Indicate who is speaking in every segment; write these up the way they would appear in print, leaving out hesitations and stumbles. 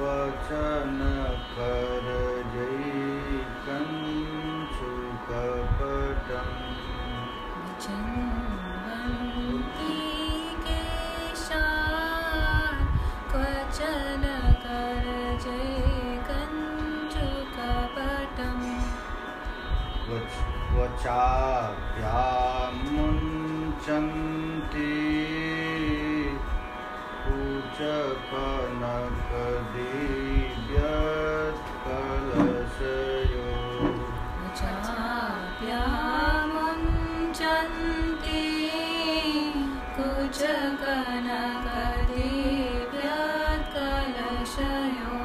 Speaker 1: वचन कर जई कंचु कपटम
Speaker 2: विचिन्वन्ति केशान् क्वचन कर जय कञ्चुकपटम्
Speaker 1: वचाभ्यामुञ्चन्ति कुचकनकदिव्यत्कलशयो
Speaker 2: वचाभ्यामुञ्चन्ति कुचकनकदिव्यत्कलशयो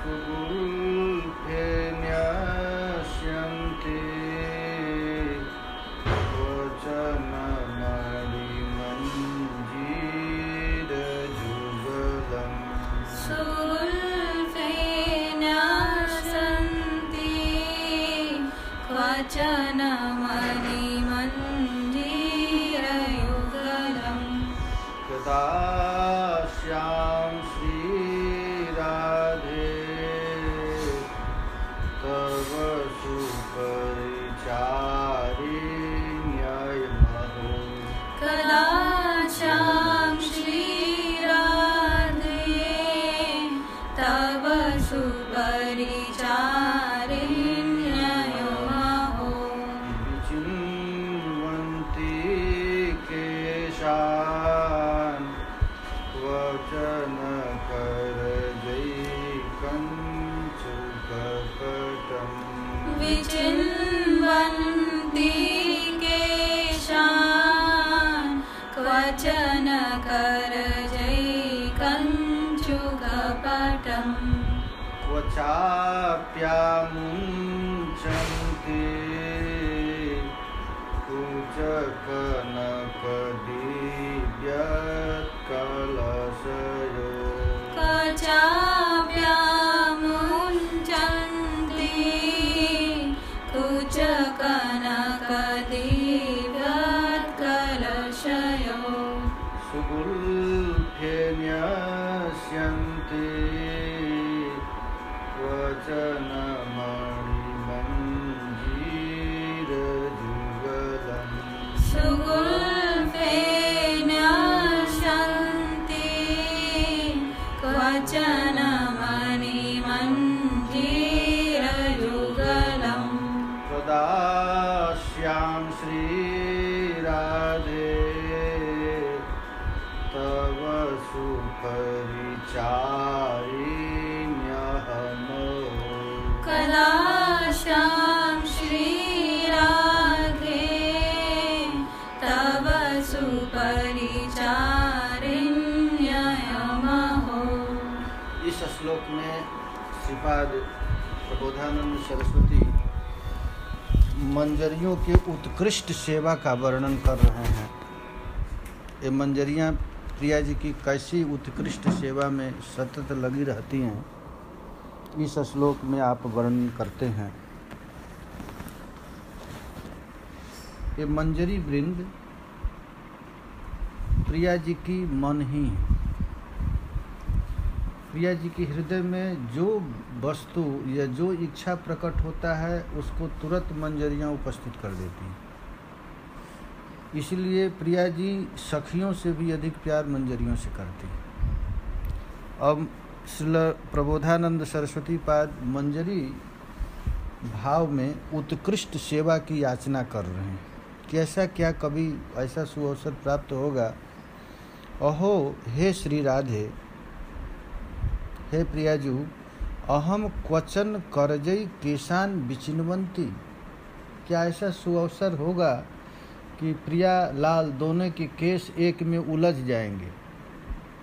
Speaker 1: सुगुल्फे न्यस्यन्ति क्वचनमणिमञ्जीरजुगलम्
Speaker 2: सुगुल्फे न्यस्यन्ति क्वचनमणिमञ्जीरयुगलम्
Speaker 1: कदास्यां श्रीराधे तव सुपरिचारिण्यमहो
Speaker 2: कदाचां श्रीराधे तव सुपरिचारिण्यमहो
Speaker 1: विचिन्वन्ति केशान् वचन कर जई कंचुकपटम्
Speaker 2: विचिन्वन्ति केशान् क्वचन कर जय कञ्चुकपटम्
Speaker 1: क्वचाप्यामुञ्चन्ति कुचकनकदिव्यत्कलशयो
Speaker 2: क्वचाप्यामुञ्चन्ति कुचकनकदिव्यत्कलशयो
Speaker 1: सुगुल्फे न्यस्यन्ति क्वचनमणिमञ्जीरजुगलम्
Speaker 2: सुगुल्फे न्यस्यन्ति क्वचनमणिमञ्जीरजुगलम्
Speaker 1: तदास्यां श्रीराधे तव सुपरिचारिण्यमहो
Speaker 2: कदाशां श्रीराधे तव सुपरिचारिण्यमहो।
Speaker 1: इस श्लोक में श्रीपाद प्रबोधानंद सरस्वती मंजरियों के उत्कृष्ट सेवा का वर्णन कर रहे हैं। ये मंजरियाँ प्रिया जी की कैसी उत्कृष्ट सेवा में सतत लगी रहती हैं, इस श्लोक में आप वर्णन करते हैं। ये मंजरी वृंद प्रिया जी की मन ही, प्रिया जी के हृदय में जो वस्तु या जो इच्छा प्रकट होता है उसको तुरंत मंजरियाँ उपस्थित कर देती हैं। इसलिए प्रिया जी सखियों से भी अधिक प्यार मंजरियों से करती हैं। अब श्रील प्रबोधानंद सरस्वती पाद मंजरी भाव में उत्कृष्ट सेवा की याचना कर रहे हैं। कैसा क्या कभी ऐसा सुअवसर प्राप्त होगा। अहो हे श्री राधे, हे प्रियाजू, अहम क्वचन करजई केशान विचिन्वन्ति। क्या ऐसा सुअवसर होगा कि प्रिया लाल दोनों के केस एक में उलझ जाएंगे।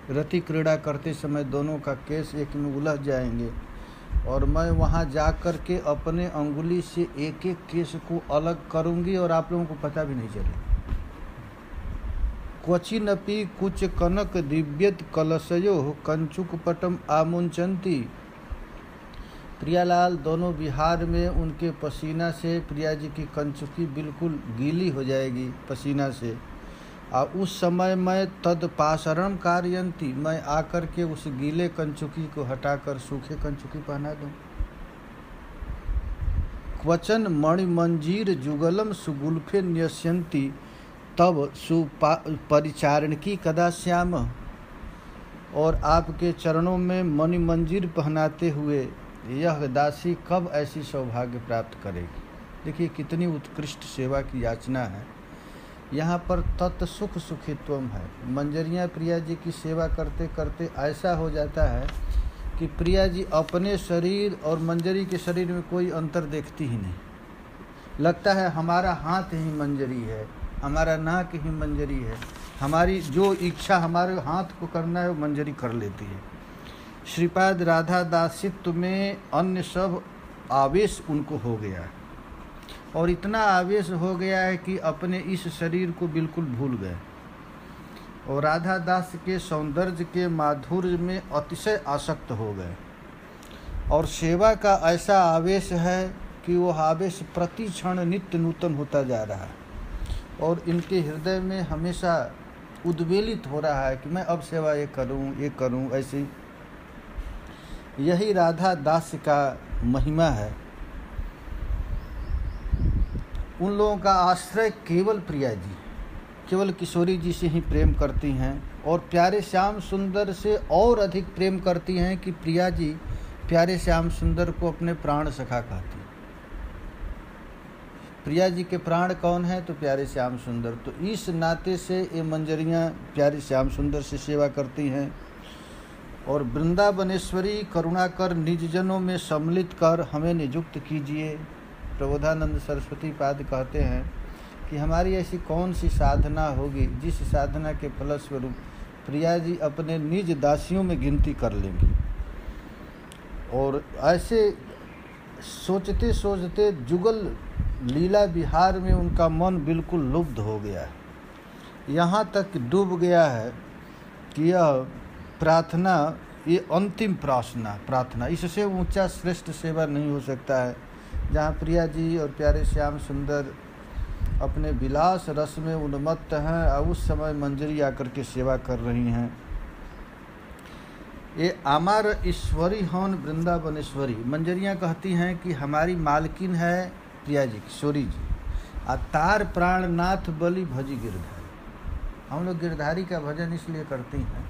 Speaker 1: रति क्रीड़ा करते समय दोनों का केस एक में उलझ जाएंगे और मैं वहाँ जा कर के अपने अंगुली से एक एक केस को अलग करूँगी और आप लोगों को पता भी नहीं चलेगा। क्वचिनपि कुच कनक दिव्यत कलशयो कंचुकपटम आमुंचन्ति। प्रियालाल दोनों बिहार में उनके पसीना से प्रिया जी की कंचुकी बिल्कुल गीली हो जाएगी पसीना से, और उस समय मैं तदपासरणम कारयंती, मैं आकर के उस गीले कंचुकी को हटाकर सूखे कंचुकी पहना दूं। क्वचन मणिमंजीर जुगलम सुगुल्फे न्यस्यन्ति तब सुपरिचारण की कदा श्याम, और आपके चरणों में मणिमंजीर पहनाते हुए यह दासी कब ऐसी सौभाग्य प्राप्त करेगी। देखिए कितनी उत्कृष्ट सेवा की याचना है। यहाँ पर तत् सुख सुखित्वम है। मंजरियाँ प्रिया जी की सेवा करते करते ऐसा हो जाता है कि प्रिया जी अपने शरीर और मंजरी के शरीर में कोई अंतर देखती ही नहीं। लगता है हमारा हाथ ही मंजरी है, हमारा नाक ही मंजरी है, हमारी जो इच्छा हमारे हाथ को करना है वो मंजरी कर लेती है। श्रीपाद राधा दासित्व में अन्य सब आवेश उनको हो गया है, और इतना आवेश हो गया है कि अपने इस शरीर को बिल्कुल भूल गए, और राधा दास के सौंदर्य के माधुर्य में अतिशय आसक्त हो गए। और सेवा का ऐसा आवेश है कि वो आवेश प्रति क्षण नित्य नूतन होता जा रहा है, और इनके हृदय में हमेशा उद्वेलित हो रहा है कि मैं अब सेवा ये करूं ऐसी। यही राधा दास का महिमा है। उन लोगों का आश्रय केवल प्रिया जी, केवल किशोरी जी से ही प्रेम करती हैं, और प्यारे श्याम सुंदर से और अधिक प्रेम करती हैं कि प्रिया जी प्यारे श्याम सुंदर को अपने प्राण सखा कहती। प्रिया जी के प्राण कौन है? तो प्यारे श्याम सुंदर। तो इस नाते से ये मंजरियाँ प्यारे श्याम सुंदर से सेवा करती हैं। और वृंदावनेश्वरी करुणाकर निजजनों में सम्मिलित कर हमें नियुक्त कीजिए। प्रबोधानंद सरस्वती पाद कहते हैं कि हमारी ऐसी कौन सी साधना होगी जिस साधना के फलस्वरूप प्रिया जी अपने निज दासियों में गिनती कर लेंगी। और ऐसे सोचते सोचते जुगल लीला विहार में उनका मन बिल्कुल लुब्ध हो गया है। यहाँ तक डूब गया है कि यह प्रार्थना, ये अंतिम प्रार्थना, इससे ऊंचा श्रेष्ठ सेवा नहीं हो सकता है। जहाँ प्रिया जी और प्यारे श्याम सुंदर अपने विलास रस में उन्मत्त हैं और उस समय मंजरी आकर के सेवा कर रही हैं। ये आमार ईश्वरी हौन वृंदावनेश्वरी। मंजरियाँ कहती हैं कि हमारी मालकिन है प्रिया जी, किशोरी जी। तार प्राणनाथ बलि भजी गिरधारी। हम लोग गिरधारी का भजन इसलिए करती हैं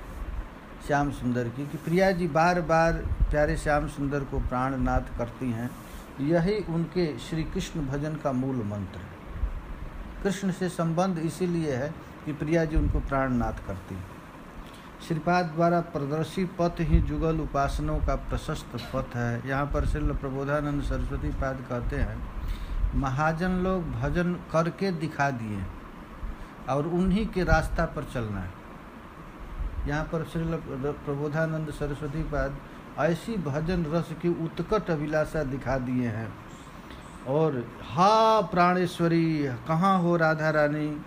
Speaker 1: श्याम सुंदर की कि प्रिया जी बार बार प्यारे श्याम सुंदर को प्राणनाथ करती हैं। यही उनके श्री कृष्ण भजन का मूल मंत्र है। कृष्ण से संबंध इसीलिए है कि प्रिया जी उनको प्राणनाथ करती हैं। श्रीपाद द्वारा प्रदर्शित पथ ही जुगल उपासनों का प्रशस्त पथ है। यहाँ पर श्रील प्रबोधानंद सरस्वती पाद कहते हैं, महाजन लोग भजन करके दिखा दिए और उन्हीं के रास्ता पर चलना है। यहाँ पर श्रील प्रबोधानंद सरस्वती पाद ऐसी भजन रस की उत्कट अभिलाषा दिखा दिए हैं। और हा प्राणेश्वरी, कहाँ हो राधा रानी,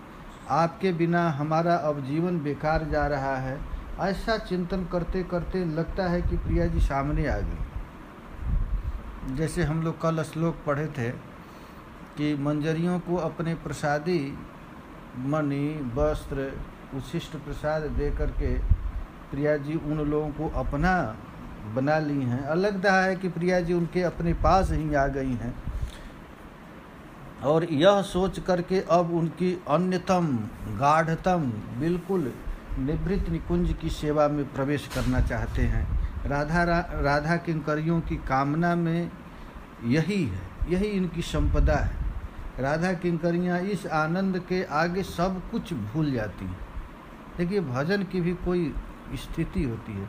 Speaker 1: आपके बिना हमारा अब जीवन बेकार जा रहा है। ऐसा चिंतन करते करते लगता है कि प्रिया जी सामने आ गई। जैसे हम लोग कल श्लोक पढ़े थे कि मंजरियों को अपने प्रसादी मणि वस्त्र उच्छिष्ट प्रसाद दे करके प्रिया जी उन लोगों को अपना बना ली हैं। अलग है कि प्रिया जी उनके अपने पास ही आ गई हैं, और यह सोच करके अब उनकी अन्यतम गाढ़तम बिल्कुल निवृत्त निकुंज की सेवा में प्रवेश करना चाहते हैं। राधा किंकरियों की कामना में यही है, यही इनकी संपदा है। राधा किंकरियाँ इस आनंद के आगे सब कुछ भूल जाती हैं। देखिए भजन की भी कोई स्थिति होती है।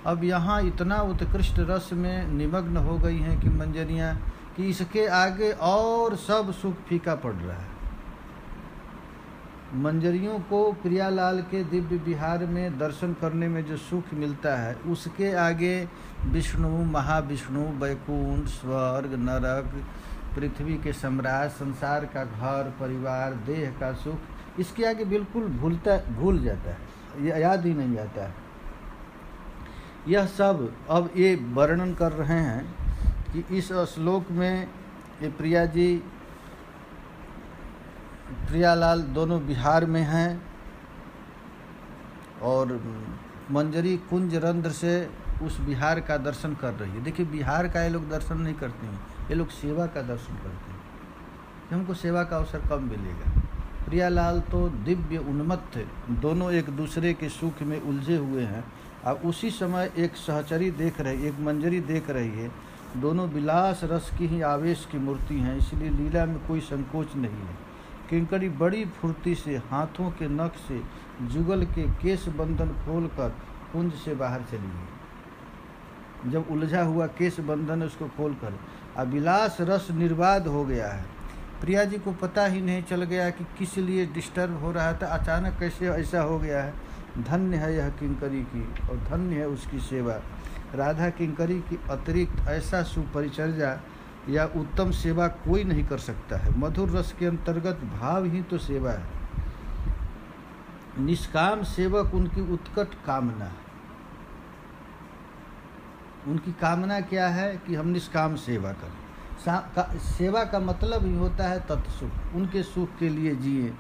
Speaker 1: अब यहाँ इतना उत्कृष्ट रस में निमग्न हो गई हैं कि मंजरियाँ कि इसके आगे और सब सुख फीका पड़ रहा है। मंजरियों को प्रियालाल के दिव्य विहार में दर्शन करने में जो सुख मिलता है, उसके आगे विष्णु, महाविष्णु, वैकुंठ, स्वर्ग, नरक, पृथ्वी के सम्राट, संसार का घर परिवार, देह का सुख, इसके आगे बिल्कुल भूल जाता है, याद ही नहीं आता है। यह सब अब ये वर्णन कर रहे हैं कि इस श्लोक में ये प्रिया जी प्रियालाल दोनों बिहार में हैं और मंजरी कुंज रंध्र से उस विहार का दर्शन कर रही है। देखिए विहार का ये लोग दर्शन नहीं करते हैं, ये लोग सेवा का दर्शन करते हैं कि हमको सेवा का अवसर कब मिलेगा। प्रियालाल तो दिव्य उन्मत्त थे, दोनों एक दूसरे के सुख में उलझे हुए हैं। अब उसी समय एक सहचरी देख रही, एक मंजरी देख रही है। दोनों विलास रस की ही आवेश की मूर्ति हैं, इसलिए लीला में कोई संकोच नहीं है। किंकरी बड़ी फुर्ती से हाथों के नख से जुगल के केश बंधन खोलकर कुंज से बाहर चली गई। जब उलझा हुआ केश बंधन उसको खोलकर अभिलाष रस निर्बाध हो गया है। प्रिया जी को पता ही नहीं चल गया कि किस लिए डिस्टर्ब हो रहा था, अचानक कैसे ऐसा हो गया है। धन्य है यह किंकरी की और धन्य है उसकी सेवा। राधा किंकरी की अतिरिक्त ऐसा सुपरिचर्या या उत्तम सेवा कोई नहीं कर सकता है। मधुर रस के अंतर्गत भाव ही तो सेवा है। निष्काम सेवक उनकी उत्कट कामना है। उनकी कामना क्या है कि हम निष्काम सेवा करें। सेवा का मतलब ही होता है तत्सुख, उनके सुख के लिए जिए।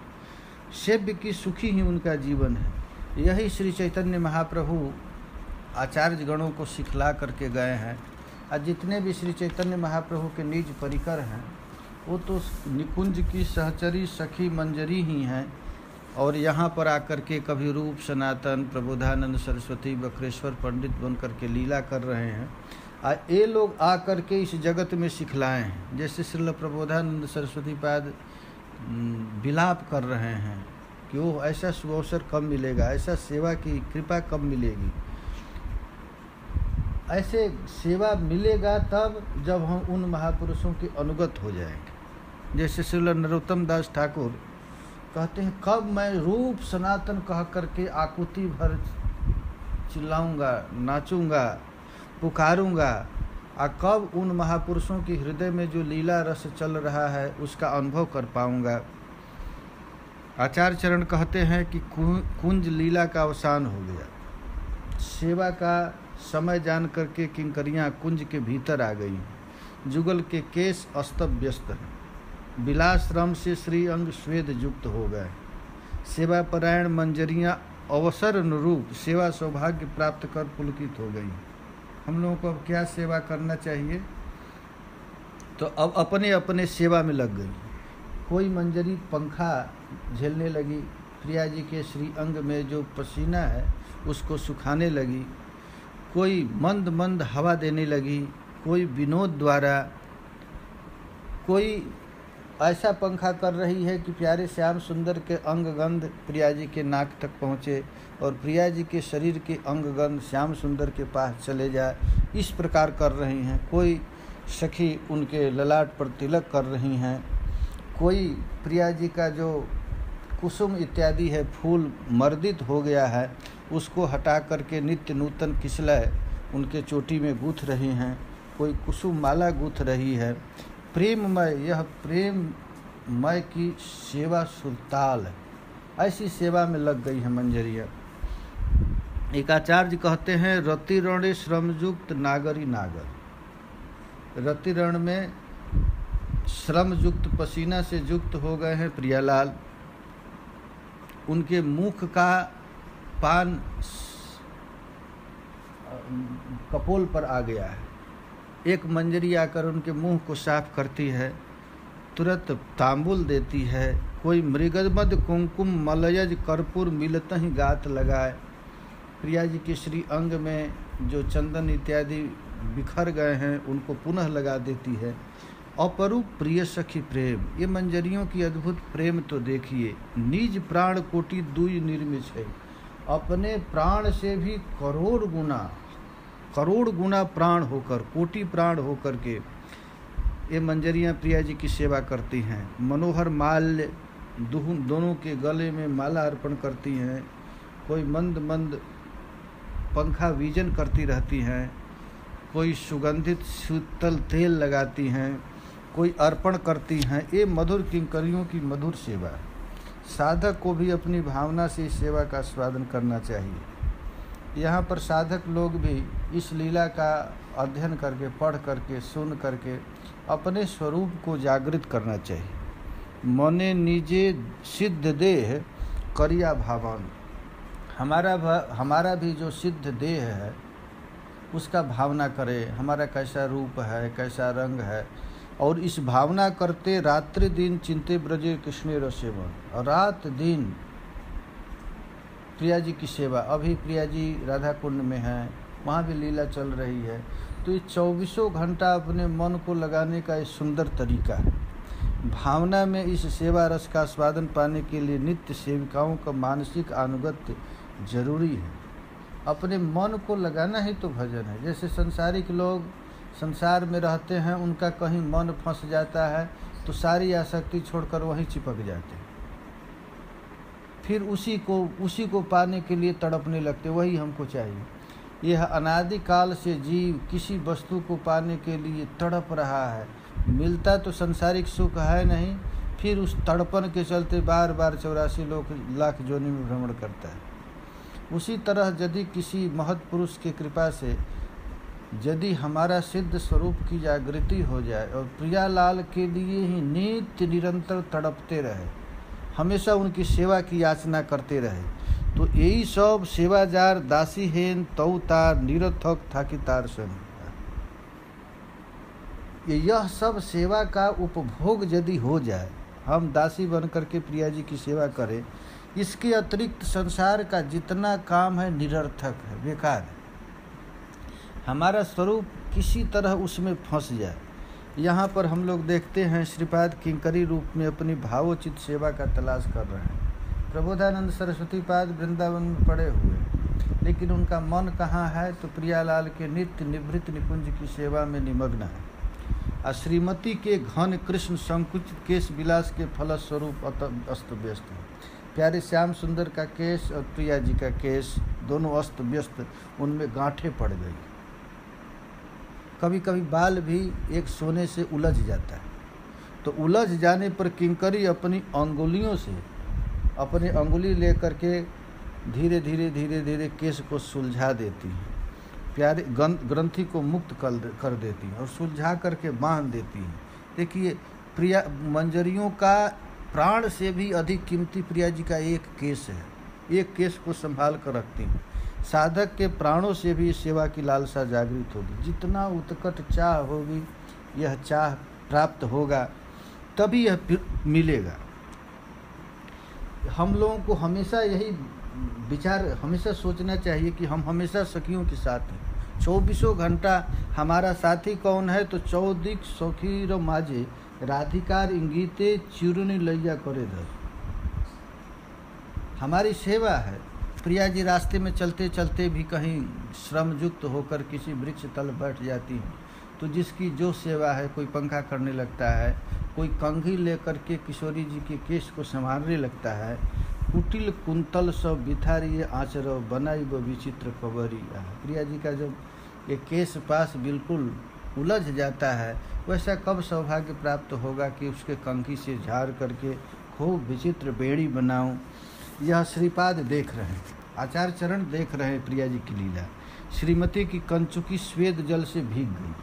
Speaker 1: सेव्य की सुखी ही उनका जीवन है। यही श्री चैतन्य महाप्रभु आचार्य गणों को सिखला करके गए हैं। और जितने भी श्री चैतन्य महाप्रभु के निज परिकर हैं वो तो निकुंज की सहचरी सखी मंजरी ही हैं। और यहाँ पर आकर के कभी रूप सनातन, प्रबोधानंद सरस्वती, बकरेश्वर पंडित बन करके लीला कर रहे हैं। ये लोग आकर के इस जगत में सिखलाए हैं। जैसे श्रील प्रबोधानंद सरस्वती पाद विलाप कर रहे हैं कि वो ऐसा सुअवसर कब मिलेगा, ऐसा सेवा की कृपा कब मिलेगी। ऐसे सेवा मिलेगा तब जब हम उन महापुरुषों के अनुगत हो जाएंगे। जैसे श्रील नरोत्तम दास ठाकुर कहते हैं, कब मैं रूप सनातन कह करके आकुति भर चिल्लाऊंगा, नाचूंगा, पुकारूंगा, और कब उन महापुरुषों के हृदय में जो लीला रस चल रहा है उसका अनुभव कर पाऊंगा। आचार्य चरण कहते हैं कि कुंज लीला का अवसान हो गया। सेवा का समय जान करके किंकरियां कुंज के भीतर आ गई। जुगल के केस अस्त व्यस्त हैं। विलाश्रम से श्री अंग स्वेद युक्त हो गए। सेवा परायण मंजरियां अवसर अनुरूप सेवा सौभाग्य प्राप्त कर पुलकित हो गई। हम लोगों को अब क्या सेवा करना चाहिए, तो अब अपने अपने सेवा में लग गई। कोई मंजरी पंखा झेलने लगी, प्रिया जी के श्री अंग में जो पसीना है उसको सुखाने लगी। कोई मंद मंद हवा देने लगी, कोई विनोद द्वारा, कोई ऐसा पंखा कर रही है कि प्यारे श्याम सुंदर के अंग गंध प्रिया जी के नाक तक पहुँचे और प्रिया जी के शरीर के अंग गंध श्याम सुंदर के पास चले जाए। इस प्रकार कर रही हैं। कोई सखी उनके ललाट पर तिलक कर रही हैं। कोई प्रिया जी का जो कुसुम इत्यादि है फूल मर्दित हो गया है उसको हटा करके नित्य नूतन किसलय उनके चोटी में गूँथ रही हैं। कोई कुसुम माला गूँथ रही है। प्रेममय, यह प्रेममय की सेवा सुरताल है। ऐसी सेवा में लग गई है मंजरिया। एक आचार्य कहते हैं, रतिरणे श्रमयुक्त नागरी नागर। रतिरण में श्रमयुक्त पसीना से युक्त हो गए हैं प्रियालाल। उनके मुख का पान कपोल पर आ गया है। एक मंजरी आकर उनके मुंह को साफ करती है, तुरंत तांबुल देती है। कोई मृगमद कुंकुम मलयज कर्पूर मिलत ही गात लगाए। प्रिया जी के श्री अंग में जो चंदन इत्यादि बिखर गए हैं उनको पुनः लगा देती है। अपरूप प्रिय सखी प्रेम, ये मंजरियों की अद्भुत प्रेम तो देखिए। निज प्राण कोटि दुई निर्मित है। अपने प्राण से भी करोड़ गुना प्राण होकर, कोटि प्राण होकर के ये मंजरियां प्रिया जी की सेवा करती हैं। मनोहर माल्य दोनों के गले में माला अर्पण करती हैं। कोई मंद मंद पंखा वीजन करती रहती हैं। कोई सुगंधित शीतल तेल लगाती हैं। कोई अर्पण करती हैं। ये मधुर किंकरियों की मधुर सेवा है। साधक को भी अपनी भावना से इस सेवा का स्वादन करना चाहिए। यहाँ पर साधक लोग भी इस लीला का अध्ययन करके, पढ़ करके, सुन करके अपने स्वरूप को जागृत करना चाहिए। मने निजे सिद्ध देह करिया भावन। हमारा भी जो सिद्ध देह है उसका भावना करे, हमारा कैसा रूप है, कैसा रंग है, और इस भावना करते रात्रि दिन चिंते ब्रजे कृष्ण रसेवन, और रात दिन प्रिया जी की सेवा। अभी प्रिया जी राधा कुंड में हैं, वहाँ भी लीला चल रही है। तो ये 24 घंटा अपने मन को लगाने का एक सुंदर तरीका है। भावना में इस सेवा रस का स्वादन पाने के लिए नित्य सेविकाओं का मानसिक अनुगत्य जरूरी है। अपने मन को लगाना ही तो भजन है। जैसे संसारिक लोग संसार में रहते हैं, उनका कहीं मन फंस जाता है तो सारी आसक्ति छोड़कर वहीं चिपक जाते हैं, फिर उसी को पाने के लिए तड़पने लगते, वही हमको चाहिए। यह अनादिकाल से जीव किसी वस्तु को पाने के लिए तड़प रहा है, मिलता तो संसारिक सुख है नहीं, फिर उस तड़पन के चलते बार बार 84 लाख योनि में भ्रमण करता है। उसी तरह यदि किसी महत् पुरुष की कृपा से यदि हमारा सिद्ध स्वरूप की जागृति हो जाए और प्रियालाल के लिए ही नित्य निरंतर तड़पते रहे, हमेशा उनकी सेवा की याचना करते रहे, तो यही सब सेवाजार दासी हेन तौ तार निरर्थक था कि तार सन। यह सब सेवा का उपभोग यदि हो जाए, हम दासी बन करके प्रिया जी की सेवा करें, इसके अतिरिक्त संसार का जितना काम है निरर्थक है, बेकार है। हमारा स्वरूप किसी तरह उसमें फंस जाए। यहाँ पर हम लोग देखते हैं श्रीपाद किंकरी रूप में अपनी भावोचित सेवा का तलाश कर रहे हैं। प्रबोधानंद सरस्वती पाद वृंदावन में पड़े हुए, लेकिन उनका मन कहाँ है? तो प्रियालाल के नित्य निवृत्त निकुंज की सेवा में निमग्न है। और श्रीमती के घन कृष्ण संकुचित केश विलास के फलस्वरूप अस्त व्यस्त है। प्यारे श्याम सुंदर का केश और प्रिया जी का केश दोनों अस्त व्यस्त, उनमें गांठें पड़ गई। कभी कभी बाल भी एक सोने से उलझ जाता है, तो उलझ जाने पर किंकरी अपनी अंगुलियों से अपनी अंगुली लेकर के धीरे धीरे केश को सुलझा देती है, प्यारे ग्रंथि को मुक्त कर देती है और सुलझा करके बांध देती है। देखिए, प्रिया मंजरियों का प्राण से भी अधिक कीमती प्रिया जी का एक केश है। एक केश को संभाल कर रखती हैं। साधक के प्राणों से भी सेवा की लालसा जागृत होगी। जितना उत्कट चाह होगी, यह चाह प्राप्त होगा, तभी यह मिलेगा। हम लोगों को हमेशा यही विचार हमेशा सोचना चाहिए कि हम हमेशा सखियों के साथ हैं। 24 घंटा हमारा साथी कौन है? तो चौदिक सखीर माजे राधिकार इंगीते चिरुनी लैया करे दर। हमारी सेवा है। प्रिया जी रास्ते में चलते चलते भी कहीं श्रमयुक्त होकर किसी वृक्ष तल बैठ जाती हैं, तो जिसकी जो सेवा है, कोई पंखा करने लगता है, कोई कंघी लेकर के किशोरी जी के केश को संवारने लगता है। कुटिल कुंतल सब बिथारिए आचर बनाई व विचित्र कबरी। प्रिया जी का जब ये केश पास बिल्कुल उलझ जाता है, वैसा कब सौभाग्य प्राप्त होगा कि उसके कंघी से झाड़ करके खूब विचित्र बेड़ी बनाऊं। यह श्रीपाद देख रहे हैं, आचार्य चरण देख रहे हैं प्रिया जी की लीला। श्रीमती की कंचुकी स्वेद जल से भीग गई,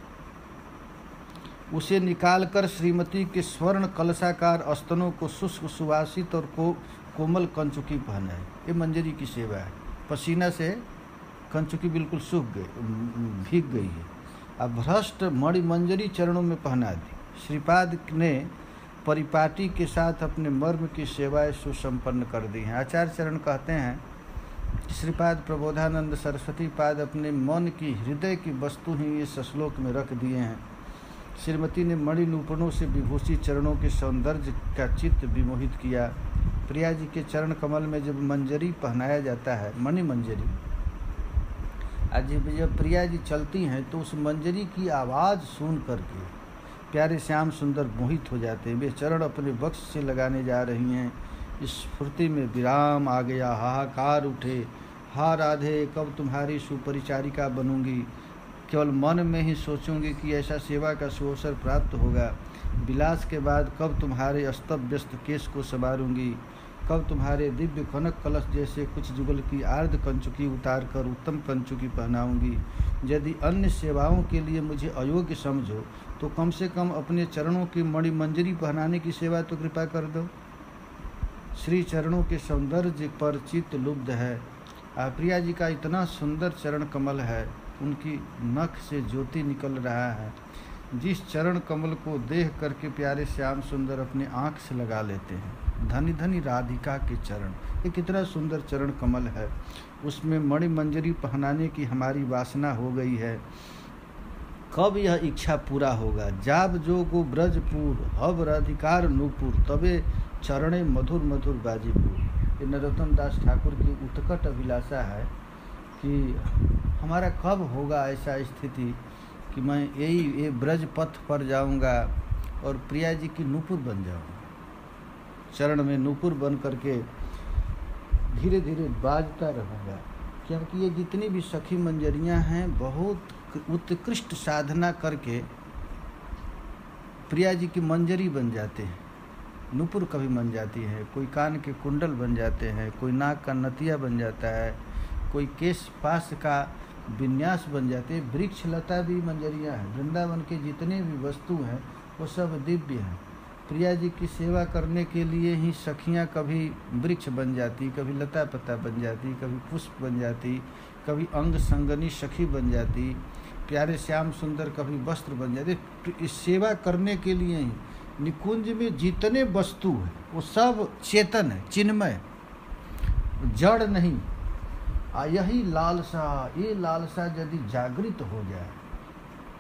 Speaker 1: उसे निकालकर श्रीमती के स्वर्ण कलशाकार स्तनों को शुष्क सुवासित और कोमल कंचुकी पहनाए। ये मंजरी की सेवा है। पसीना से कंचुकी बिल्कुल सूख गई, भीग गई है। अब भ्रष्ट मणि मंजरी चरणों में पहना दी। श्रीपाद ने परिपाटी के साथ अपने मर्म की सेवाएं सुसंपन्न कर दी हैं। आचार्य चरण कहते हैं, श्रीपाद प्रबोधानंद सरस्वती पाद अपने मन की हृदय की वस्तु ही इस श्लोक में रख दिए हैं। श्रीमती ने मणि नूपुरों से विभूषित चरणों के सौंदर्य का चित्त विमोहित किया। प्रिया जी के चरण कमल में जब मंजरी पहनाया जाता है, मणि मंजरी, आज जब प्रिया जी चलती हैं तो उस मंजरी की आवाज़ सुन करके प्यारे श्याम सुंदर मोहित हो जाते हैं। वे चरण अपने वक्ष से लगाने जा रही हैं। इस स्फूर्ति में विराम आ गया, हाहाकार उठे। हा राधे, कब तुम्हारी सुपरिचारिका बनूंगी। केवल मन में ही सोचूंगी कि ऐसा सेवा का सुअवसर प्राप्त होगा। विलास के बाद कब तुम्हारे अस्त व्यस्त केश को संवारूंगी, कब तुम्हारे दिव्य कनक कलश जैसे कुछ जुगल की आर्ध कंचुकी उतार कर उत्तम कंचुकी पहनाऊंगी। यदि अन्य सेवाओं के लिए मुझे अयोग्य समझो तो कम से कम अपने चरणों की मणि मंजरी पहनाने की सेवा तो कृपा कर दो। श्री चरणों के सौंदर्य पर चित्त लुब्ध है। प्रिया जी का इतना सुंदर चरण कमल है, उनकी नख से ज्योति निकल रहा है। जिस चरण कमल को देख करके प्यारे श्याम सुंदर अपने आँख से लगा लेते हैं। धनी धनी राधिका के चरण, ये कितना सुंदर चरण कमल है। उसमें मणि मंजरी पहनाने की हमारी वासना हो गई है। कब यह इच्छा पूरा होगा? जाब जोगो ब्रजपुर हब राधिकार नूपुर, तबे चरणे मधुर मधुर बाजीपुर। ये नरोत्तम दास ठाकुर की उत्कट अभिलाषा है कि हमारा कब होगा ऐसा स्थिति कि मैं ये ब्रज पथ पर जाऊंगा और प्रिया जी की नूपुर बन जाऊंगा, चरण में नूपुर बन करके धीरे धीरे बाजता रहूँगा। क्योंकि ये जितनी भी सखी मंजरियाँ हैं बहुत उत्कृष्ट साधना करके प्रिया जी की मंजरी बन जाते हैं, नूपुर कभी बन जाती है, कोई कान के कुंडल बन जाते हैं, कोई नाक का नतिया बन जाता है, कोई केश पास का विन्यास बन जाते हैं। वृक्ष लता भी मंजरियाँ हैं। वृंदावन के जितने भी वस्तु हैं वो सब दिव्य हैं। प्रिया जी की सेवा करने के लिए ही सखियाँ कभी वृक्ष बन जाती, कभी लता पत्ता बन जाती, कभी पुष्प बन जाती, कभी अंग संगनी सखी बन जाती, प्यारे श्याम सुंदर कभी वस्त्र बन जाते। इस सेवा करने के लिए ही निकुंज में जितने वस्तु हैं वो सब चेतन है, चिन्मय, जड़ नहीं। यही लालसा, ये लालसा यदि जागृत हो जाए,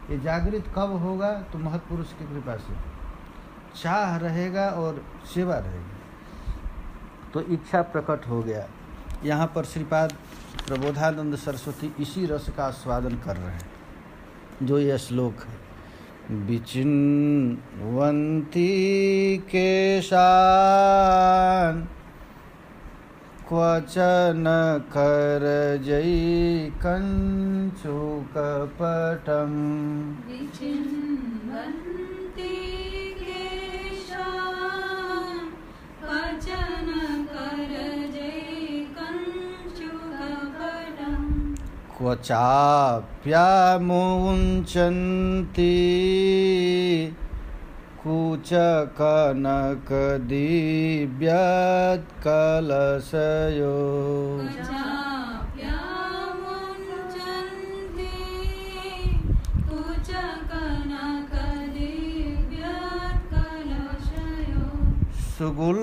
Speaker 1: ये जागृत कब होगा? तो महत्पुरुष की कृपा से चाह रहेगा और सेवा रहेगी तो इच्छा प्रकट हो गया। यहाँ पर श्रीपाद प्रबोधानंद सरस्वती इसी रस का आस्वादन कर रहे हैं जो ये श्लोक है। विचिन्वन्ति केशान क्वचन करजै कंचुकपटं,
Speaker 2: विचिन्वन्ति केशान् क्वचन करजै कंचुकपटं,
Speaker 1: क्वचाप्यामुञ्चन्ति कूचकनकदिव्यत्कलशयो,
Speaker 2: क्वचाप्यामुञ्चन्ति कूचकनकदिव्यत्कलशयो,
Speaker 1: सुगुल्फेन्यस्यन्ति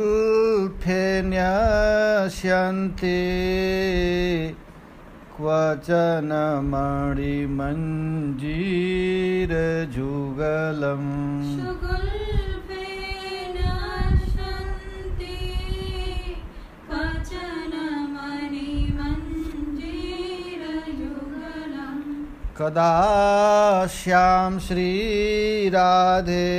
Speaker 1: क्वचन मणिमञ्जीरजुगलम्,
Speaker 2: सुगुल्फेनश्यन्ति क्वचन मणिमञ्जीरजुगलम्,
Speaker 1: कदा श्याम श्रीराधे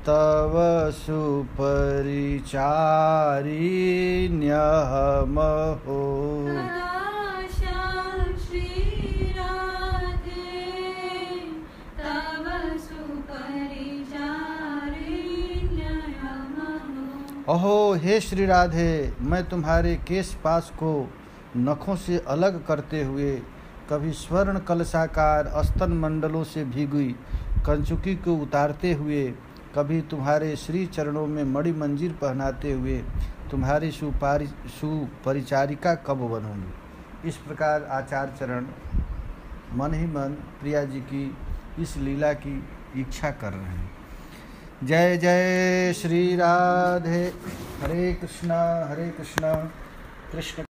Speaker 1: तव सुपरिचारिण्यहमहो,
Speaker 2: कदा श्याम श्रीराधे तव सुपरिचारिण्यहमहो।
Speaker 1: अहो हे श्री राधे, मैं तुम्हारे केश पास को नखों से अलग करते हुए, कभी स्वर्ण कलशाकार स्तन मंडलों से भीगी कंचुकी को उतारते हुए, कभी तुम्हारे श्री चरणों में मणि मंजीर पहनाते हुए तुम्हारी सुपरिचारिका कब बनूंगी। इस प्रकार आचार्य चरण मन ही मन प्रिया जी की इस लीला की इच्छा कर रहे हैं। जय जय श्री राधे। हरे कृष्णा कृष्ण